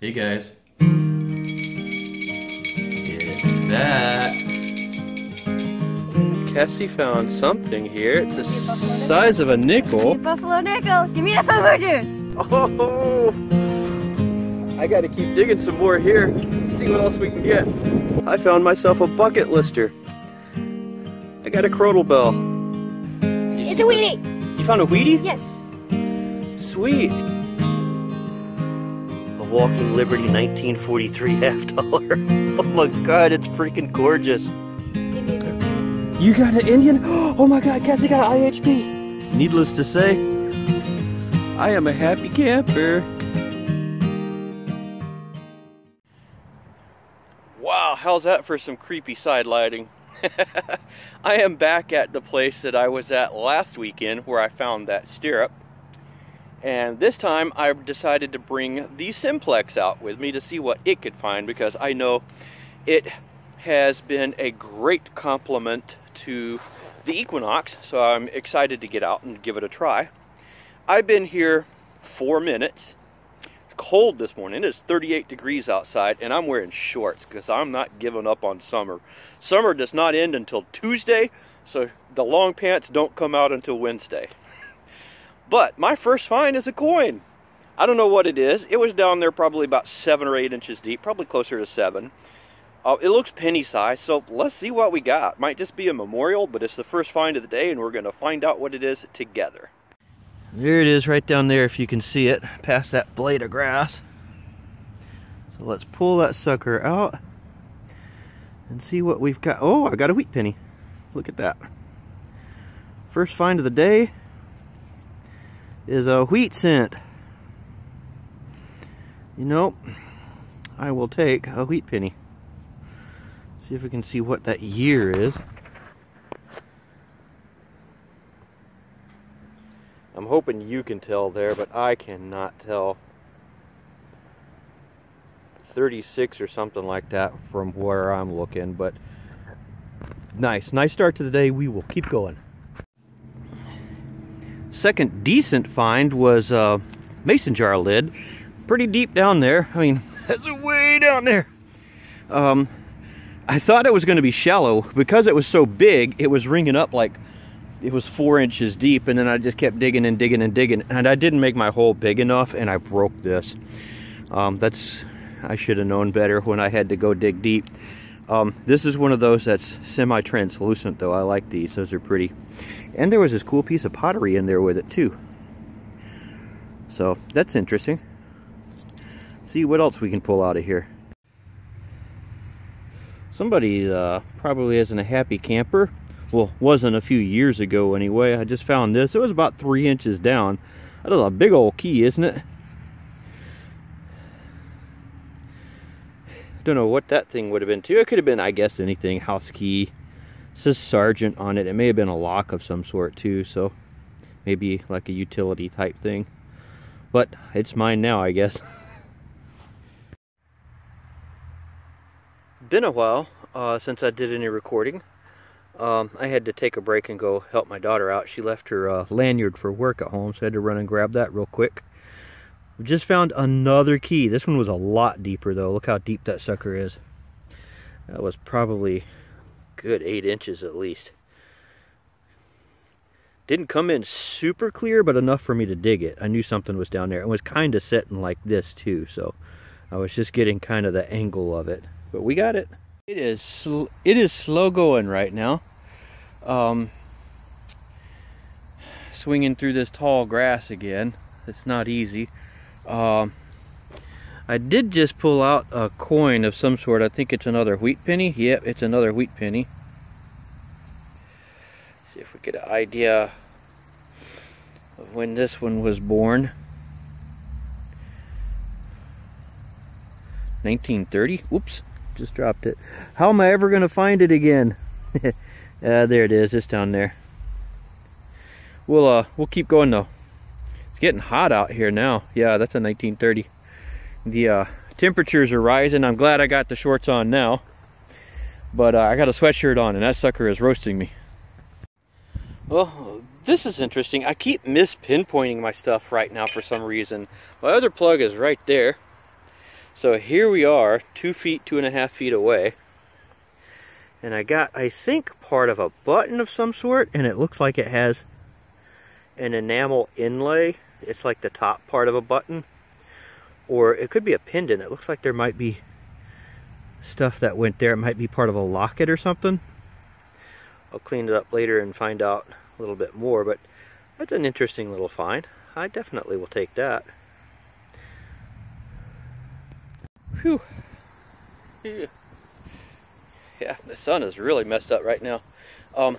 Hey guys. It's back. Cassie found something here. It's the size of a nickel. Buffalo nickel. Give me the fufu juice. Oh! I gotta keep digging some more here and see what else we can get. I found myself a bucket lister. I got a crotal bell. It's a Wheatie. You found a Wheatie? Yes. Sweet. A Walking Liberty 1943 $half. Oh my god, it's freaking gorgeous. You got an Indian? Oh my god, Cassie got an IHP. Needless to say, I am a happy camper. Wow, how's that for some creepy side lighting? I am back at the place that I was at last weekend where I found that stirrup. And this time I decided to bring the Simplex out with me to see what it could find, because I know it has been a great compliment to the Equinox, so I'm excited to get out and give it a try. I've been here 4 minutes. It's cold this morning. It is 38 degrees outside, and I'm wearing shorts because I'm not giving up on summer. Summer does not end until Tuesday, so the long pants don't come out until Wednesday. But my first find is a coin. I don't know what it is. It was down there probably about 7 or 8 inches deep, probably closer to 7. It looks penny sized, so let's see what we got. Might just be a memorial, but it's the first find of the day, and we're going to find out what it is together. There it is right down there, if you can see it, past that blade of grass. So let's pull that sucker out and see what we've got. Oh, I got a wheat penny. Look at that. First find of the day is a wheat cent. You know, I will take a wheat penny. See if we can see what that year is. I'm hoping you can tell there, but I cannot tell. 36 or something like that from where I'm looking, but nice start to the day. We will keep going. Second decent find was a mason jar lid. Pretty deep down there. I mean, that's way down there. I thought it was going to be shallow. Because it was so big, it was ringing up like it was 4 inches deep, and then I just kept digging and digging and digging, and I didn't make my hole big enough, and I broke this. I should have known better when I had to go dig deep. This is one of those that's semi-translucent, though. I like these. Those are pretty. And there was this cool piece of pottery in there with it, too. So, that's interesting. See what else we can pull out of here. Somebody probably isn't a happy camper. Well, wasn't a few years ago anyway. I just found this. It was about 3 inches down. That is a big old key, isn't it? Don't know what that thing would have been too. It could have been, I guess, anything. House key. It says Sergeant on it. It may have been a lock of some sort too, so maybe like a utility type thing. But it's mine now, I guess. Been a while since I did any recording. I had to take a break and go help my daughter out. She left her lanyard for work at home, so I had to run and grab that real quick. We just found another key. This one was a lot deeper though. Look how deep that sucker is. That was probably good 8 inches at least. Didn't come in super clear, but enough for me to dig it. I knew something was down there. It was kind of setting like this too, so I was just getting kind of the angle of it. But we got it. It is slow going right now. Swinging through this tall grass again. It's not easy. I did just pull out a coin of some sort. I think it's another wheat penny. Yep, it's another wheat penny. See if we get an idea of when this one was born. 1930. Whoops, just dropped it. How am I ever going to find it again? There it is. It's down there. We'll keep going though. It's getting hot out here now. Yeah, that's a 1930. The temperatures are rising. I'm glad I got the shorts on now. But I got a sweatshirt on and that sucker is roasting me. Well, this is interesting. I keep pinpointing my stuff right now for some reason. My other plug is right there. So here we are, 2 feet, 2.5 feet away. And I got, I think, part of a button of some sort, and it looks like it has an enamel inlay. It's like the top part of a button. Or it could be a pendant. It looks like there might be stuff that went there. It might be part of a locket or something. I'll clean it up later and find out a little bit more, but that's an interesting little find. I definitely will take that. Whew. Yeah, the sun is really messed up right now. I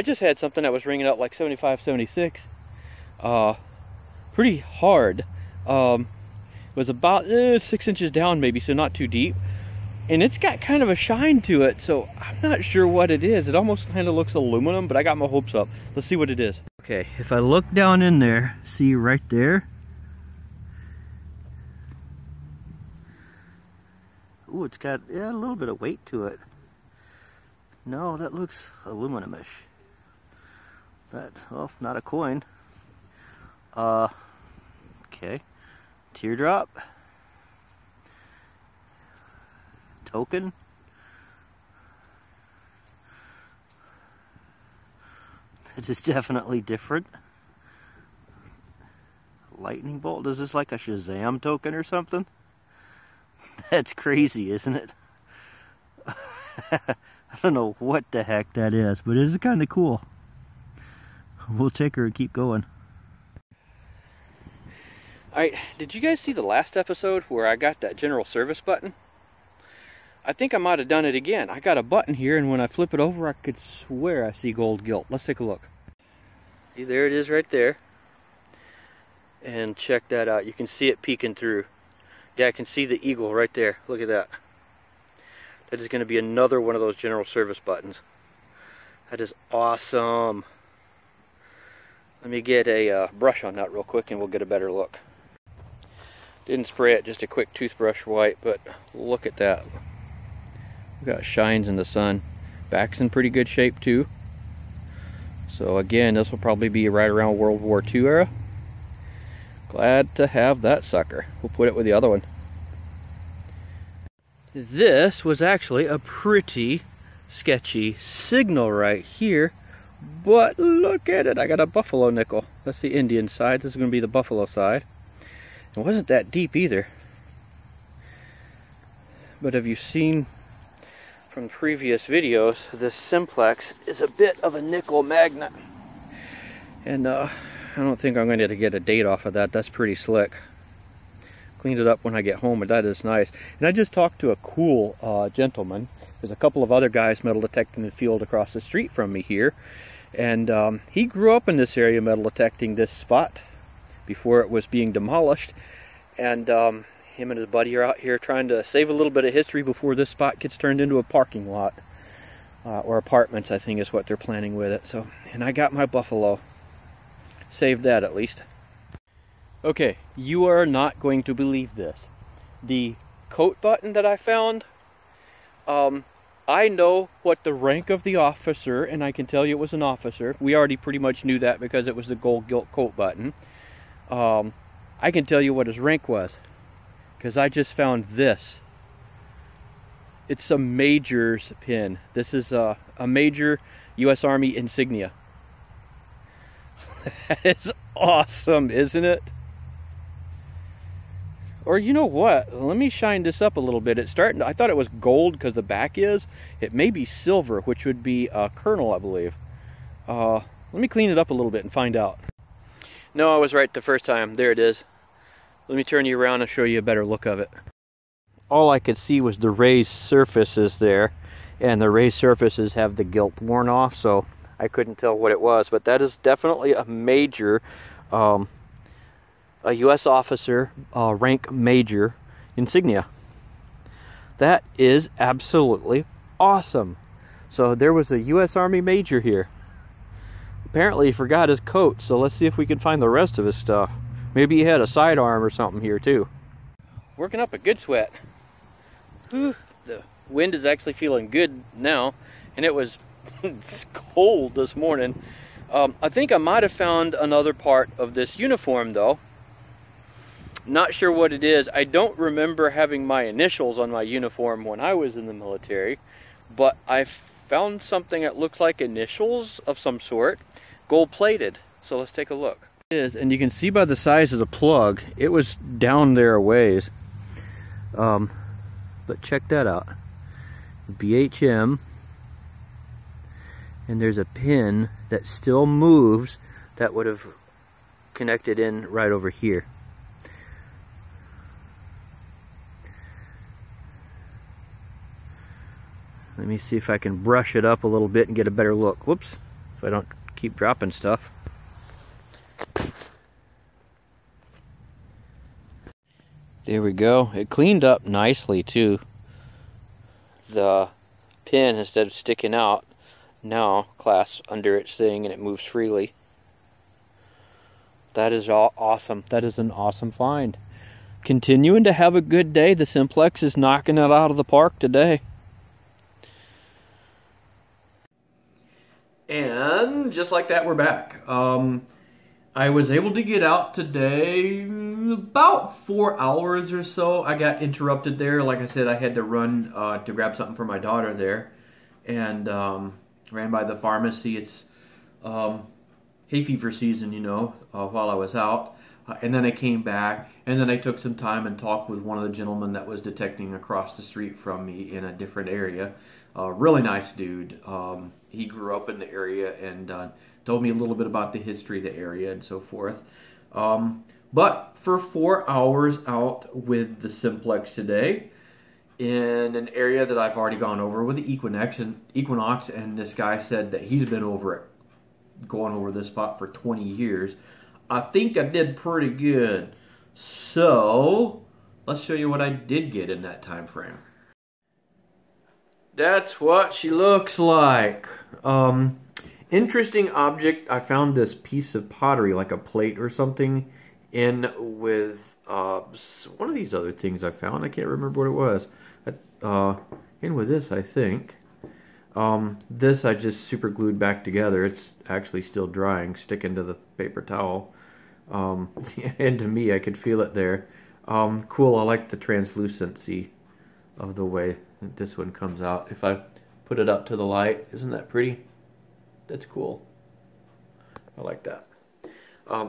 just had something that was ringing out like 75, 76. Pretty hard. It was about 6 inches down maybe, so not too deep. And it's got kind of a shine to it, so I'm not sure what it is. It almost kind of looks aluminum, but I got my hopes up. Let's see what it is. Okay, if I look down in there, see right there? Ooh, it's got, yeah, a little bit of weight to it. No, that looks aluminum-ish. That, well, not a coin. Okay. Teardrop. Token. That is definitely different. Lightning bolt. Is this like a Shazam token or something? That's crazy, isn't it? I don't know what the heck that is, but it is kind of cool. We'll take her and keep going. Alright, did you guys see the last episode where I got that general service button? I think I might have done it again. I got a button here, and when I flip it over, I could swear I see gold gilt. Let's take a look. See, there it is right there. And check that out. You can see it peeking through. Yeah, I can see the eagle right there. Look at that. That is going to be another one of those general service buttons. That is awesome. Let me get a brush on that real quick and we'll get a better look. Didn't spray it, just a quick toothbrush wipe, but look at that. We've got shines in the sun. Back's in pretty good shape too. So again, this will probably be right around World War II era. Glad to have that sucker. We'll put it with the other one. This was actually a pretty sketchy signal right here, but look at it. I got a buffalo nickel. That's the Indian side. This is going to be the buffalo side. It wasn't that deep either. But have you seen from previous videos, this Simplex is a bit of a nickel magnet. And I don't think I'm going to get a date off of that. That's pretty slick. Cleaned it up when I get home, but that is nice. And I just talked to a cool gentleman. There's a couple of other guys metal detecting the field across the street from me here. And he grew up in this area metal detecting this spot before it was being demolished. And him and his buddy are out here trying to save a little bit of history before this spot gets turned into a parking lot. Or apartments, I think is what they're planning with it. So, and I got my buffalo. Saved that at least. Okay, you are not going to believe this. The coat button that I found, I know what the rank of the officer, and I can tell you it was an officer. We already pretty much knew that because it was the gold gilt coat button. I can tell you what his rank was, because I just found this. It's a major's pin. This is a major U.S. Army insignia. That is awesome, isn't it? Or you know what? Let me shine this up a little bit. It's starting to, I thought it was gold because the back is. It may be silver, which would be a kernel, I believe. Let me clean it up a little bit and find out. No, I was right the first time. There it is. Let me turn you around and show you a better look of it. All I could see was the raised surfaces there. And the raised surfaces have the gilt worn off, so I couldn't tell what it was. But that is definitely a major, a U.S. officer, rank major insignia. That is absolutely awesome. So there was a U.S. Army major here. Apparently he forgot his coat, so let's see if we can find the rest of his stuff. Maybe he had a sidearm or something here too. Working up a good sweat. Whew, the wind is actually feeling good now, and it was cold this morning. I think I might have found another part of this uniform though. Not sure what it is. I don't remember having my initials on my uniform when I was in the military, but I found something that looks like initials of some sort, gold-plated. So let's take a look. It is, and you can see by the size of the plug, it was down there a ways. But check that out. BHM, and there's a pin that still moves that would have connected in right over here. Let me see if I can brush it up a little bit and get a better look. Whoops, if I don't keep dropping stuff. There we go. It cleaned up nicely too. The pin, instead of sticking out, now clasps under its thing and it moves freely. That is awesome. That is an awesome find. Continuing to have a good day. The Simplex is knocking it out of the park today. And just like that, we're back. I was able to get out today about 4 hours or so. I got interrupted there. Like I said, I had to run to grab something for my daughter there. And ran by the pharmacy. It's hay fever season, you know, while I was out. And then I came back, and then I took some time and talked with one of the gentlemen that was detecting across the street from me in a different area. Really nice dude. He grew up in the area and told me a little bit about the history of the area and so forth. But for 4 hours out with the Simplex today, in an area that I've already gone over with the Equinox, and this guy said that he's been over it, going over this spot for 20 years. I think I did pretty good. So let's show you what I did get in that time frame. That's what she looks like. Interesting object. I found this piece of pottery, like a plate or something, in with one of these other things I found. I can't remember what it was. In with this, I think. This I just super glued back together. It's actually still drying, sticking to the paper towel. And to me, I could feel it there. Cool, I like the translucency of the way this one comes out. If I put it up to the light, isn't that pretty? That's cool. I like that.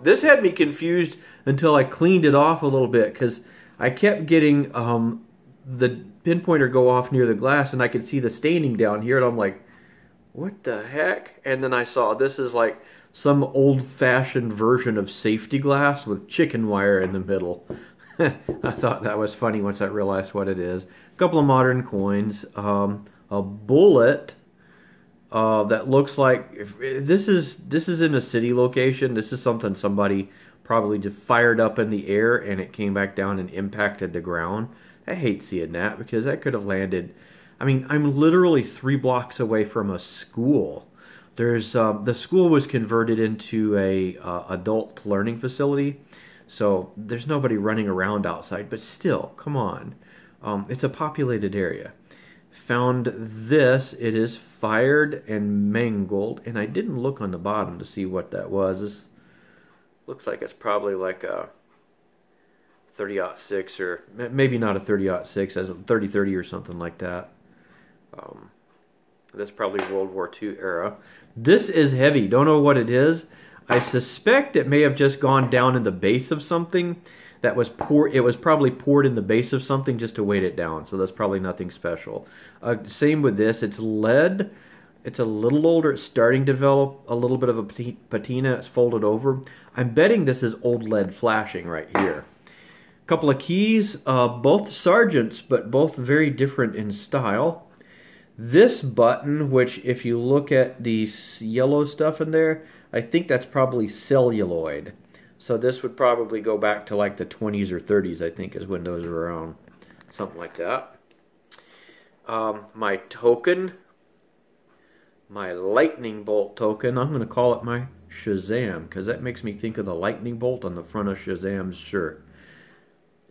This had me confused until I cleaned it off a little bit, because I kept getting the pinpointer go off near the glass, and I could see the staining down here, and I'm like, what the heck? And then I saw this is like some old-fashioned version of safety glass with chicken wire in the middle. I thought that was funny once I realized what it is. A couple of modern coins, a bullet that looks like, if this is in a city location. This is something somebody probably just fired up in the air and it came back down and impacted the ground. I hate seeing that, because that could have landed. I mean, I'm literally 3 blocks away from a school. There's the school was converted into a adult learning facility, so there's nobody running around outside. But still, come on, it's a populated area. Found this. It is fired and mangled, and I didn't look on the bottom to see what that was. This looks like it's probably like a 30-06, or maybe not a 30-06, as a 30-30 or something like that. That's probably World War II era. This is heavy. Don't know what it is. I suspect it may have just gone down in the base of something that was poured. It was probably poured in the base of something just to weight it down. So that's probably nothing special. Same with this. It's lead. It's a little older. It's starting to develop a little bit of a patina. It's folded over. I'm betting this is old lead flashing right here. Couple of keys, both Sargents, but both very different in style. This button, which if you look at the yellow stuff in there, I think that's probably celluloid. So this would probably go back to like the 20s or 30s, I think, is when those were around. Something like that. My token, my lightning bolt token, I'm going to call it my Shazam, because that makes me think of the lightning bolt on the front of Shazam's shirt.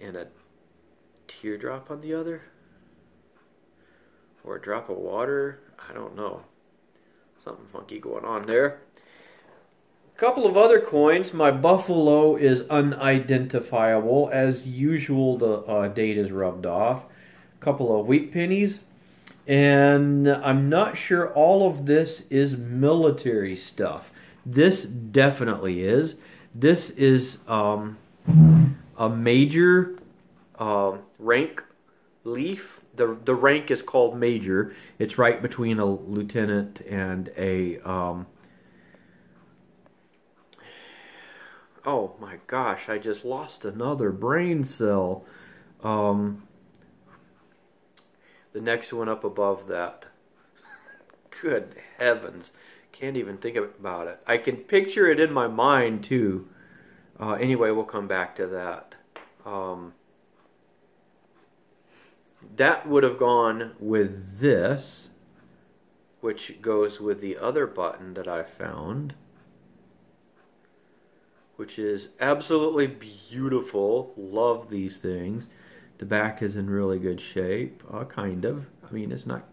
And a teardrop on the other, or a drop of water. I don't know, something funky going on there. Couple of other coins. My buffalo is unidentifiable. As usual, the date is rubbed off. Couple of wheat pennies. And I'm not sure all of this is military stuff. This definitely is. This is a major rank leaf. The rank is called major. It's right between a lieutenant and a... oh my gosh, I just lost another brain cell. The next one up above that. Good heavens. Can't even think about it. I can picture it in my mind too. Anyway, we'll come back to that. That would have gone with this, which goes with the other button that I found, which is absolutely beautiful. Love these things. The back is in really good shape, kind of. I mean, it's not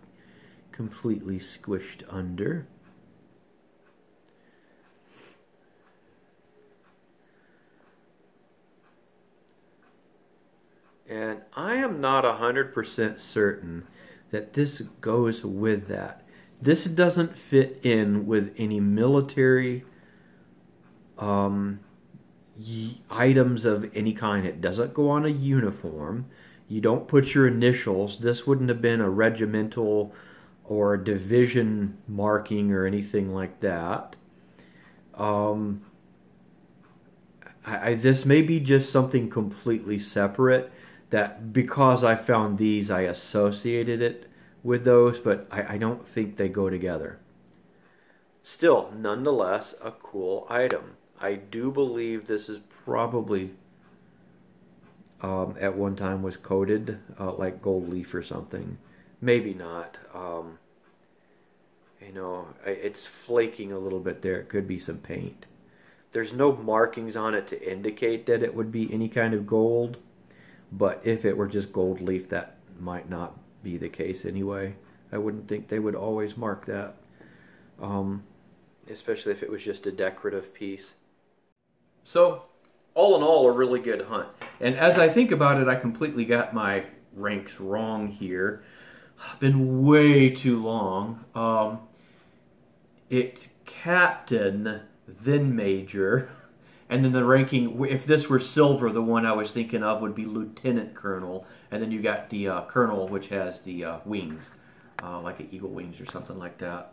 completely squished under. And I am not 100% certain that this goes with that. This doesn't fit in with any military items of any kind. It doesn't go on a uniform. You don't put your initials. This wouldn't have been a regimental or a division marking or anything like that. This may be just something completely separate, that because I found these I associated it with those, but I don't think they go together. Still, nonetheless, a cool item. I do believe this is probably at one time was coated like gold leaf or something. Maybe not. You know, it's flaking a little bit there. It could be some paint. There's no markings on it to indicate that it would be any kind of gold, but if it were just gold leaf, that might not be the case anyway. I wouldn't think they would always mark that, especially if it was just a decorative piece. So, all in all, a really good hunt. And as I think about it, I completely got my ranks wrong here. Been way too long. It's captain, then major, and then the ranking, if this were silver, the one I was thinking of would be lieutenant colonel, and then you got the colonel, which has the wings, like an eagle wings or something like that.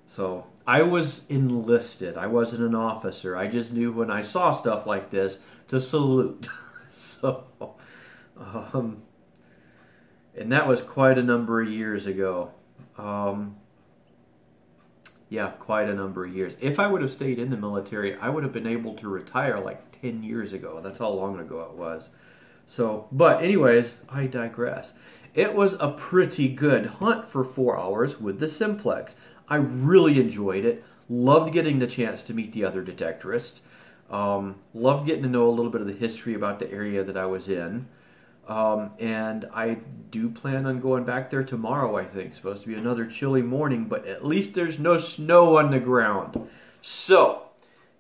So I was enlisted. I wasn't an officer. I just knew when I saw stuff like this to salute. So, and that was quite a number of years ago. Yeah, quite a number of years. If I would have stayed in the military, I would have been able to retire like 10 years ago. That's how long ago it was. So, but anyways, I digress. It was a pretty good hunt for 4 hours with the Simplex. I really enjoyed it. Loved getting the chance to meet the other detectorists. Loved getting to know a little bit of the history about the area that I was in. And I do plan on going back there tomorrow, I think. It's supposed to be another chilly morning, but at least there's no snow on the ground. So,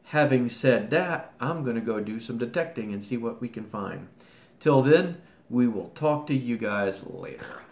having said that, I'm going to go do some detecting and see what we can find. Till then, we will talk to you guys later.